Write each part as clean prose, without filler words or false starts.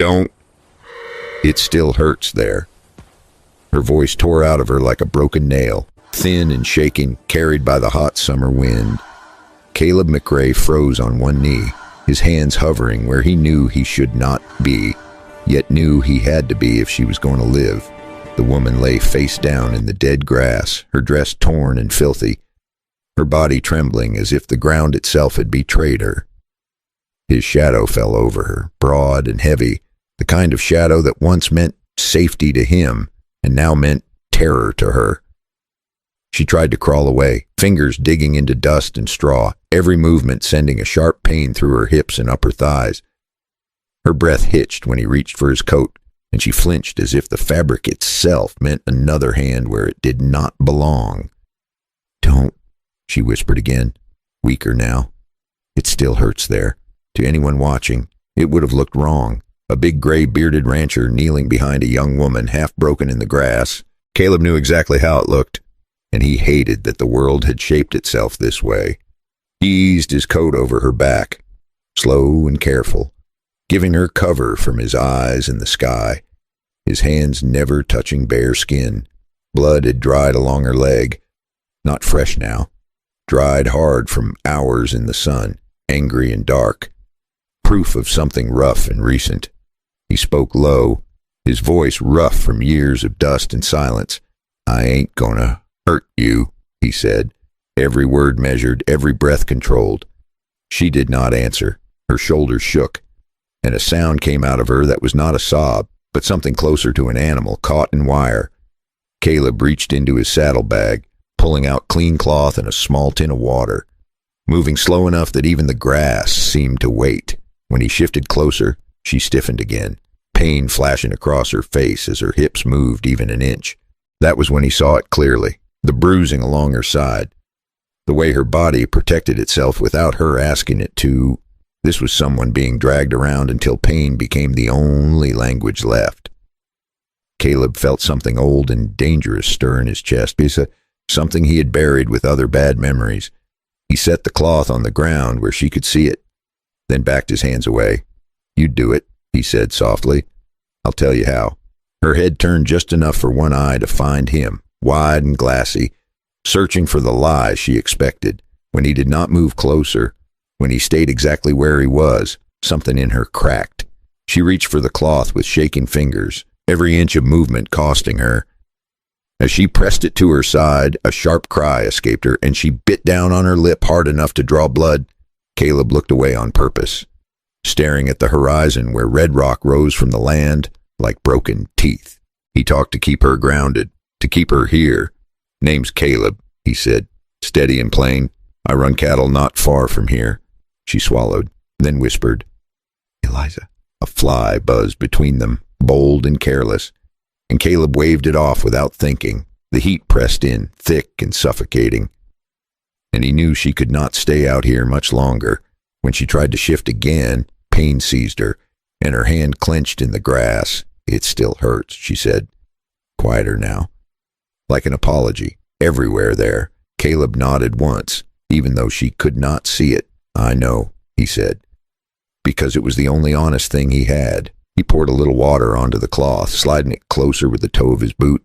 Don't. It still hurts there. Her voice tore out of her like a broken nail, thin and shaking, carried by the hot summer wind. Caleb McRae froze on one knee, his hands hovering where he knew he should not be, yet knew he had to be if she was going to live. The woman lay face down in the dead grass, her dress torn and filthy, her body trembling as if the ground itself had betrayed her. His shadow fell over her, broad and heavy, the kind of shadow that once meant safety to him and now meant terror to her. She tried to crawl away, fingers digging into dust and straw, every movement sending a sharp pain through her hips and upper thighs. Her breath hitched when he reached for his coat, and she flinched as if the fabric itself meant another hand where it did not belong. "Don't," she whispered again, weaker now. "It still hurts there." To anyone watching, it would have looked wrong. A big gray bearded rancher kneeling behind a young woman half broken in the grass. Caleb knew exactly how it looked, and he hated that the world had shaped itself this way. He eased his coat over her back, slow and careful, giving her cover from his eyes and the sky, his hands never touching bare skin. Blood had dried along her leg, not fresh now, dried hard from hours in the sun, angry and dark, proof of something rough and recent. He spoke low, his voice rough from years of dust and silence. "I ain't gonna hurt you," he said, every word measured, every breath controlled. She did not answer. Her shoulders shook, and a sound came out of her that was not a sob, but something closer to an animal caught in wire. Caleb reached into his saddlebag, pulling out clean cloth and a small tin of water, moving slow enough that even the grass seemed to wait. When he shifted closer, she stiffened again, pain flashing across her face as her hips moved even an inch. That was when he saw it clearly, the bruising along her side, the way her body protected itself without her asking it to. This was someone being dragged around until pain became the only language left. Caleb felt something old and dangerous stir in his chest, something he had buried with other bad memories. He set the cloth on the ground where she could see it, then backed his hands away. "You do it," he said softly. "I'll tell you how." Her head turned just enough for one eye to find him, wide and glassy, searching for the lie she expected. When he did not move closer, when he stayed exactly where he was, something in her cracked. She reached for the cloth with shaking fingers, every inch of movement costing her. As she pressed it to her side, a sharp cry escaped her, and she bit down on her lip hard enough to draw blood. Caleb looked away on purpose, staring at the horizon where red rock rose from the land like broken teeth. He talked to keep her grounded, to keep her here. "Name's Caleb," he said, steady and plain. "I run cattle not far from here." She swallowed, then whispered, "Eliza." A fly buzzed between them, bold and careless, and Caleb waved it off without thinking. The heat pressed in, thick and suffocating, and he knew she could not stay out here much longer. When she tried to shift again, pain seized her, and her hand clenched in the grass. "It still hurts," she said, quieter now, like an apology. Everywhere there. Caleb nodded once, even though she could not see it. "I know," he said, because it was the only honest thing he had. He poured a little water onto the cloth, sliding it closer with the toe of his boot,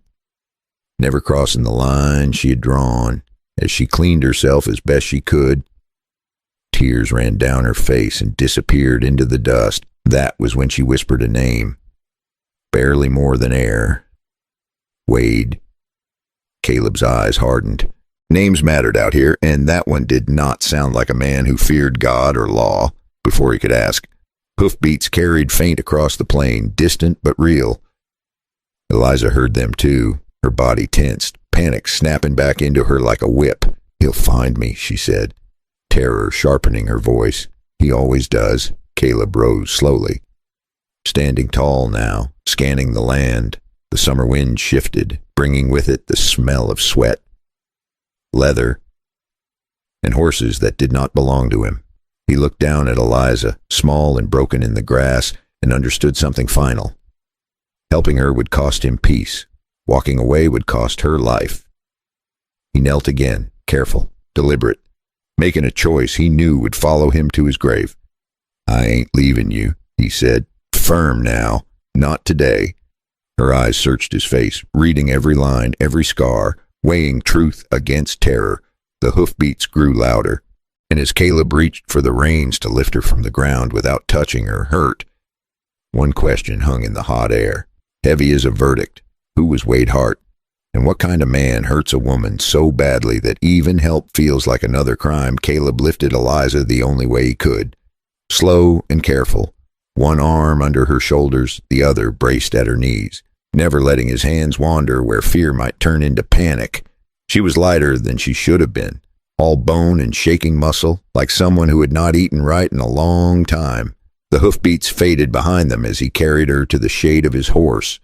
never crossing the line she had drawn. As she cleaned herself as best she could, tears ran down her face and disappeared into the dust. That was when she whispered a name, barely more than air. "Wade." Caleb's eyes hardened. Names mattered out here, and that one did not sound like a man who feared God or law. Before he could ask, hoofbeats carried faint across the plain, distant but real. Eliza heard them too, her body tensed, panic snapping back into her like a whip. "He'll find me," she said, terror sharpening her voice. "He always does." Caleb rose slowly, standing tall now, scanning the land. The summer wind shifted, bringing with it the smell of sweat, leather, and horses that did not belong to him. He looked down at Eliza, small and broken in the grass, and understood something final. Helping her would cost him peace. Walking away would cost her life. He knelt again, careful, deliberate, making a choice he knew would follow him to his grave. "I ain't leaving you," he said, firm now. Not today. Her eyes searched his face, reading every line, every scar, weighing truth against terror. The hoofbeats grew louder, and as Caleb reached for the reins to lift her from the ground without touching her hurt, one question hung in the hot air, heavy as a verdict. Who was Wade Hart? And what kind of man hurts a woman so badly that even help feels like another crime? Caleb lifted Eliza the only way he could, slow and careful, one arm under her shoulders, the other braced at her knees, never letting his hands wander where fear might turn into panic. She was lighter than she should have been, all bone and shaking muscle, like someone who had not eaten right in a long time. The hoofbeats faded behind them as he carried her to the shade of his horse,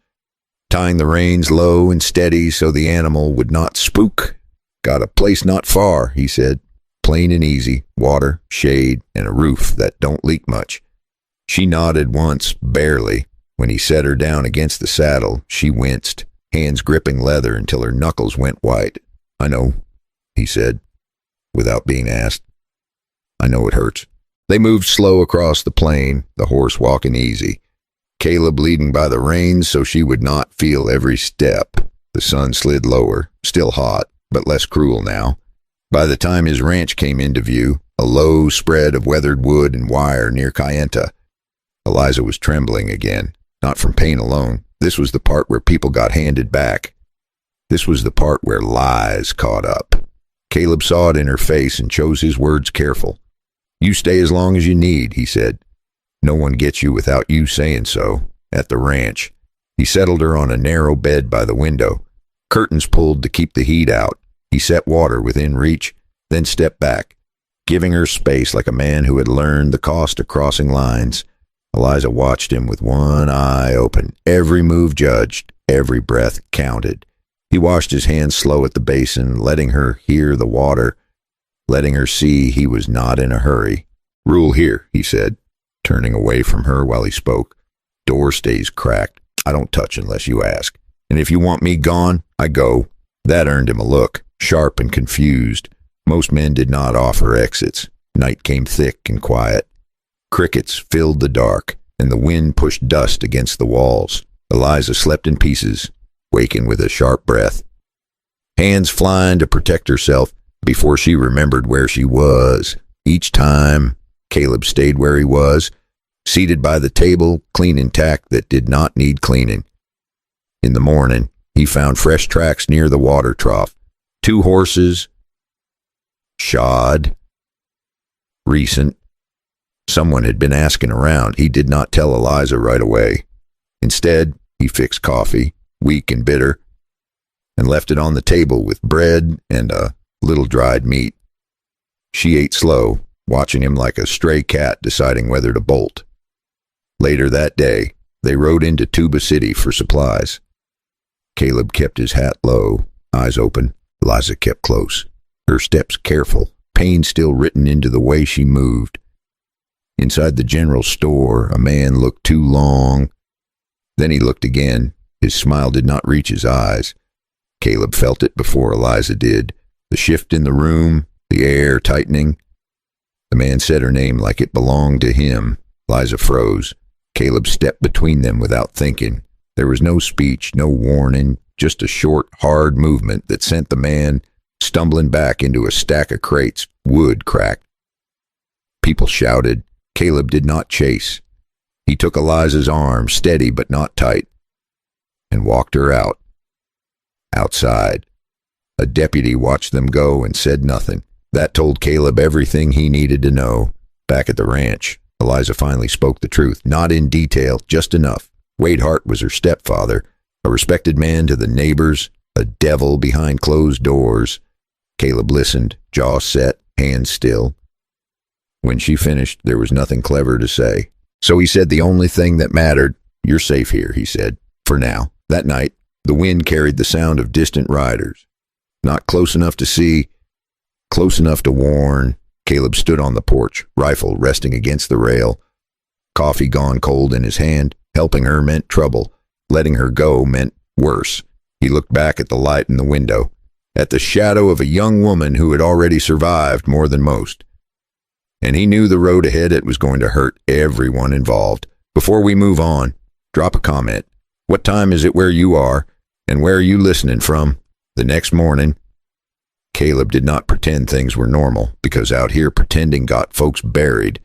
tying the reins low and steady so the animal would not spook. "Got a place not far," he said. "Plain and easy, water, shade, and a roof that don't leak much." She nodded once, barely. When he set her down against the saddle, she winced, hands gripping leather until her knuckles went white. "I know," he said, without being asked. "I know it hurts." They moved slow across the plain, the horse walking easy, Caleb leading by the reins so she would not feel every step. The sun slid lower, still hot, but less cruel now. By the time his ranch came into view, a low spread of weathered wood and wire near Kayenta, Eliza was trembling again, not from pain alone. This was the part where people got handed back. This was the part where lies caught up. Caleb saw it in her face and chose his words careful. "You stay as long as you need," he said. "No one gets you without you saying so." At the ranch, he settled her on a narrow bed by the window, curtains pulled to keep the heat out. He set water within reach, then stepped back, giving her space like a man who had learned the cost of crossing lines. Eliza watched him with one eye open, every move judged, every breath counted. He washed his hands slow at the basin, letting her hear the water, letting her see he was not in a hurry. "Rule here," he said, turning away from her while he spoke. "Door stays cracked. I don't touch unless you ask. And if you want me gone, I go." That earned him a look, sharp and confused. Most men did not offer exits. Night came thick and quiet. Crickets filled the dark, and the wind pushed dust against the walls. Eliza slept in pieces, waking with a sharp breath, hands flying to protect herself before she remembered where she was. Each time, Caleb stayed where he was, seated by the table, clean intact that did not need cleaning. In the morning, he found fresh tracks near the water trough. 2 horses, shod, recent. Someone had been asking around. He did not tell Eliza right away. Instead, he fixed coffee, weak and bitter, and left it on the table with bread and a little dried meat. She ate slow, watching him like a stray cat deciding whether to bolt. Later that day, they rode into Tuba City for supplies. Caleb kept his hat low, eyes open. Eliza kept close, her steps careful, pain still written into the way she moved. Inside the general store, a man looked too long. Then he looked again. His smile did not reach his eyes. Caleb felt it before Eliza did. The shift in the room, the air tightening. The man said her name like it belonged to him. Eliza froze. Caleb stepped between them without thinking. There was no speech, no warning, just a short, hard movement that sent the man stumbling back into a stack of crates. Wood cracked. People shouted. Caleb did not chase. He took Eliza's arm, steady but not tight, and walked her out. Outside. A deputy watched them go and said nothing. That told Caleb everything he needed to know. Back at the ranch, Eliza finally spoke the truth, not in detail, just enough. Wade Hart was her stepfather, a respected man to the neighbors, a devil behind closed doors. Caleb listened, jaw set, hands still. When she finished, there was nothing clever to say. So he said the only thing that mattered. "You're safe here," he said, "for now." That night, the wind carried the sound of distant riders. Not close enough to see, close enough to warn. Caleb stood on the porch, rifle resting against the rail. Coffee gone cold in his hand. Helping her meant trouble. Letting her go meant worse. He looked back at the light in the window, at the shadow of a young woman who had already survived more than most. And he knew the road ahead it was going to hurt everyone involved. Before we move on, drop a comment. What time is it where you are, and where are you listening from? The next morning, Caleb did not pretend things were normal, because out here pretending got folks buried.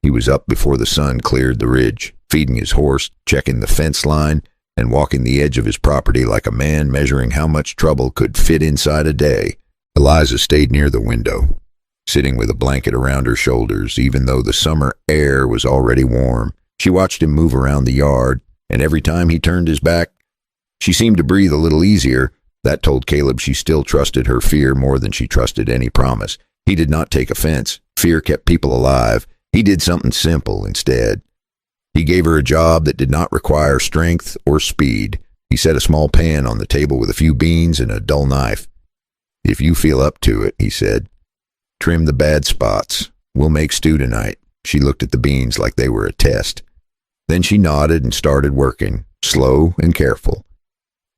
He was up before the sun cleared the ridge, feeding his horse, checking the fence line, and walking the edge of his property like a man measuring how much trouble could fit inside a day. Eliza stayed near the window, sitting with a blanket around her shoulders, even though the summer air was already warm. She watched him move around the yard, and every time he turned his back, she seemed to breathe a little easier. That told Caleb she still trusted her fear more than she trusted any promise. He did not take offense. Fear kept people alive. He did something simple instead. He gave her a job that did not require strength or speed. He set a small pan on the table with a few beans and a dull knife. "If you feel up to it," he said. "Trim the bad spots. We'll make stew tonight." She looked at the beans like they were a test. Then she nodded and started working, slow and careful.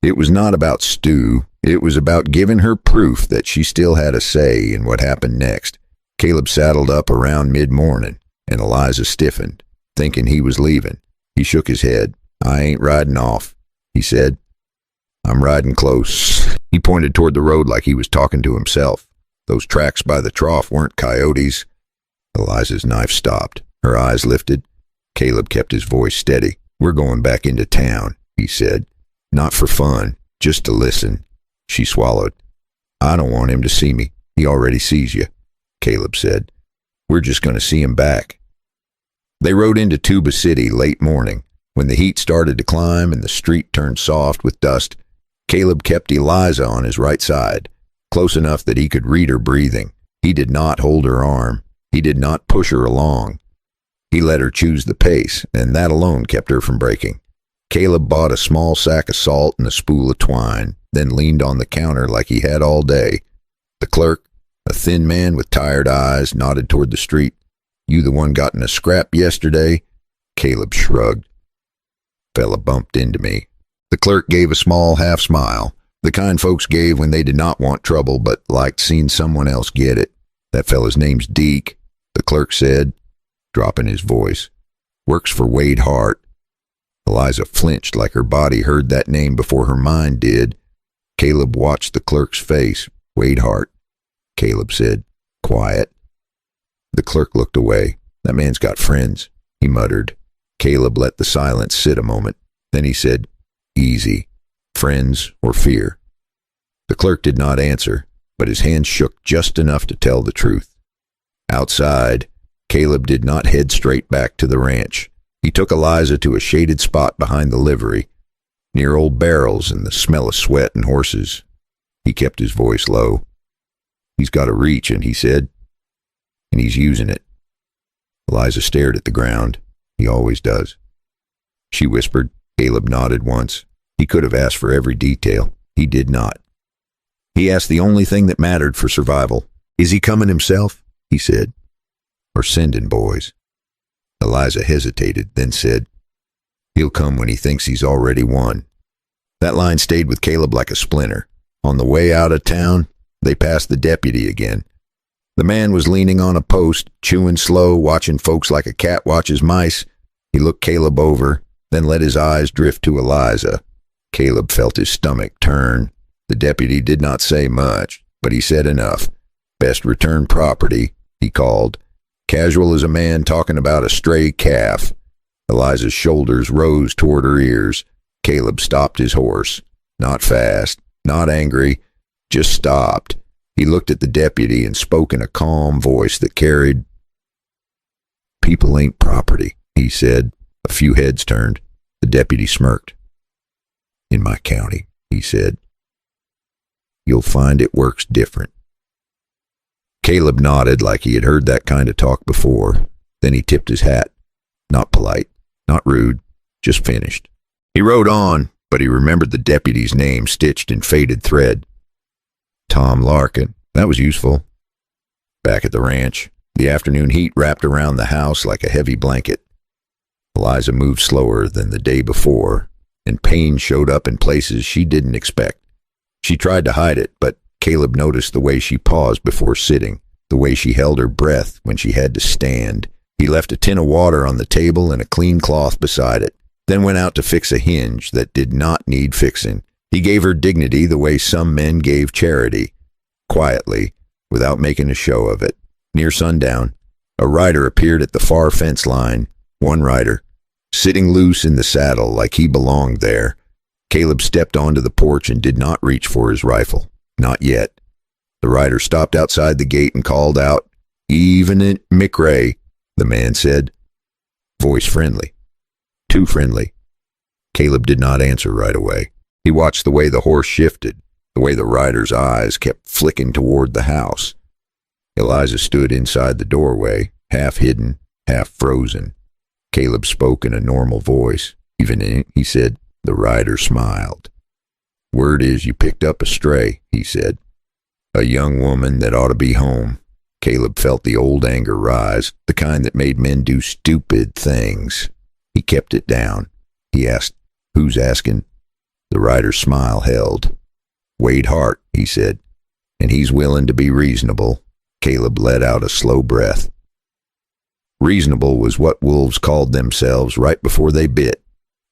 It was not about stew. It was about giving her proof that she still had a say in what happened next. Caleb saddled up around mid-morning, and Eliza stiffened, thinking he was leaving. He shook his head. "I ain't riding off," he said. "I'm riding close." He pointed toward the road like he was talking to himself. Those tracks by the trough weren't coyotes. Eliza's knife stopped. Her eyes lifted. Caleb kept his voice steady. "We're going back into town," he said. "Not for fun, just to listen." She swallowed. "I don't want him to see me. He already sees you," Caleb said. "We're just going to see him back." They rode into Tuba City late morning. When the heat started to climb and the street turned soft with dust, Caleb kept Eliza on his right side, close enough that he could read her breathing. He did not hold her arm. He did not push her along. He let her choose the pace, and that alone kept her from breaking. Caleb bought a small sack of salt and a spool of twine, then leaned on the counter like he had all day. The clerk, a thin man with tired eyes, nodded toward the street. "You the one got in a scrap yesterday?" Caleb shrugged. "Fella bumped into me." The clerk gave a small half smile, the kind folks gave when they did not want trouble but liked seeing someone else get it. "That fella's name's Deke," the clerk said, dropping his voice. "Works for Wade Hart." Eliza flinched like her body heard that name before her mind did. Caleb watched the clerk's face. "Wade Hart," Caleb said. "Quiet." The clerk looked away. "That man's got friends," he muttered. Caleb let the silence sit a moment. Then he said, "Easy. Friends or fear?" The clerk did not answer, but his hand shook just enough to tell the truth. Outside, Caleb did not head straight back to the ranch. He took Eliza to a shaded spot behind the livery, near old barrels and the smell of sweat and horses. He kept his voice low. "He's got a reach," and he said, "and he's using it." Eliza stared at the ground. "He always does." She whispered. Caleb nodded once. He could have asked for every detail. He did not. He asked the only thing that mattered for survival. "Is he coming himself?" he said. "Or sending boys?" Eliza hesitated, then said, "He'll come when he thinks he's already won." That line stayed with Caleb like a splinter. On the way out of town, they passed the deputy again. The man was leaning on a post, chewing slow, watching folks like a cat watches mice. He looked Caleb over, then let his eyes drift to Eliza. Caleb felt his stomach turn. The deputy did not say much, but he said enough. "Best return property," he called. Casual as a man talking about a stray calf. Eliza's shoulders rose toward her ears. Caleb stopped his horse. Not fast, not angry, just stopped. He looked at the deputy and spoke in a calm voice that carried. "People ain't property," he said. A few heads turned. The deputy smirked. "In my county," he said, "you'll find it works different." Caleb nodded like he had heard that kind of talk before. Then he tipped his hat. Not polite, not rude, just finished. He rode on, but he remembered the deputy's name stitched in faded thread. Tom Larkin. That was useful. Back at the ranch, the afternoon heat wrapped around the house like a heavy blanket. Eliza moved slower than the day before, and pain showed up in places she didn't expect. She tried to hide it, but Caleb noticed the way she paused before sitting, the way she held her breath when she had to stand. He left a tin of water on the table and a clean cloth beside it, then went out to fix a hinge that did not need fixing. He gave her dignity the way some men gave charity, quietly, without making a show of it. Near sundown, a rider appeared at the far fence line, one rider, sitting loose in the saddle like he belonged there. Caleb stepped onto the porch and did not reach for his rifle. Not yet. The rider stopped outside the gate and called out, "Evening, McRae," the man said. Voice friendly. Too friendly. Caleb did not answer right away. He watched the way the horse shifted, the way the rider's eyes kept flicking toward the house. Eliza stood inside the doorway, half hidden, half frozen. Caleb spoke in a normal voice. "Evening," he said. The rider smiled. "Word is you picked up a stray," he said. "A young woman that ought to be home." Caleb felt the old anger rise, the kind that made men do stupid things. He kept it down. He asked, "Who's asking?" The rider's smile held. "Wade Hart," he said, "and he's willing to be reasonable." Caleb let out a slow breath. Reasonable was what wolves called themselves right before they bit.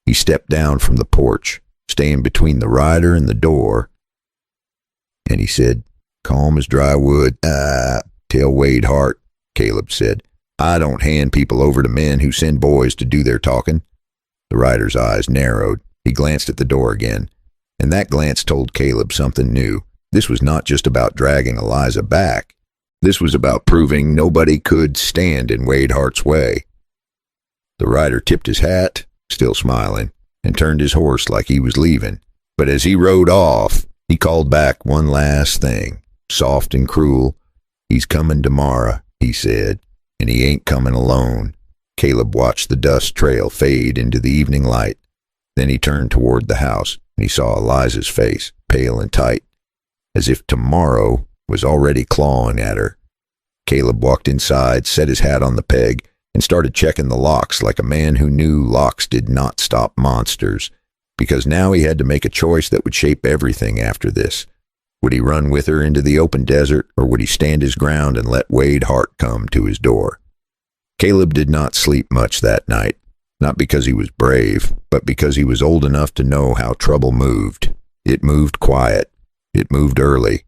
He stepped down from the porch, staying between the rider and the door, and he said, "Calm as dry wood." Tell Wade Hart," Caleb said. "I don't hand people over to men who send boys to do their talking." The rider's eyes narrowed. He glanced at the door again, and that glance told Caleb something new. This was not just about dragging Eliza back. This was about proving nobody could stand in Wade Hart's way. The rider tipped his hat, still smiling, and turned his horse like he was leaving. But as he rode off, he called back one last thing, soft and cruel. "He's coming tomorrow," he said, "and he ain't coming alone." Caleb watched the dust trail fade into the evening light. Then he turned toward the house, and he saw Eliza's face, pale and tight, as if tomorrow was already clawing at her. Caleb walked inside, set his hat on the peg, and started checking the locks like a man who knew locks did not stop monsters, because now he had to make a choice that would shape everything after this. Would he run with her into the open desert, or would he stand his ground and let Wade Hart come to his door? Caleb did not sleep much that night, not because he was brave, but because he was old enough to know how trouble moved. It moved quiet. It moved early.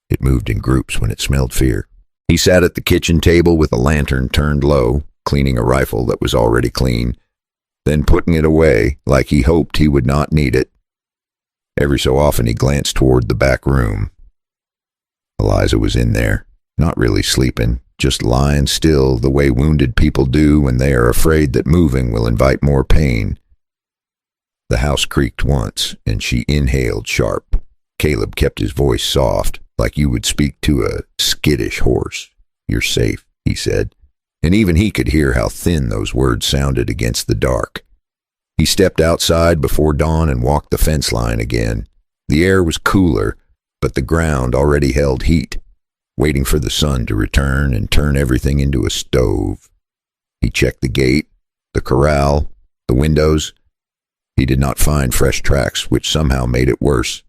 It moved in groups when it smelled fear. He sat at the kitchen table with a lantern turned low, cleaning a rifle that was already clean, then putting it away like he hoped he would not need it. Every so often he glanced toward the back room. Eliza was in there, not really sleeping, just lying still the way wounded people do when they are afraid that moving will invite more pain. The house creaked once, and she inhaled sharp. Caleb kept his voice soft, like you would speak to a skittish horse. "You're safe," he said, and even he could hear how thin those words sounded against the dark. He stepped outside before dawn and walked the fence line again. The air was cooler, but the ground already held heat, waiting for the sun to return and turn everything into a stove. He checked the gate, the corral, the windows. He did not find fresh tracks, which somehow made it worse.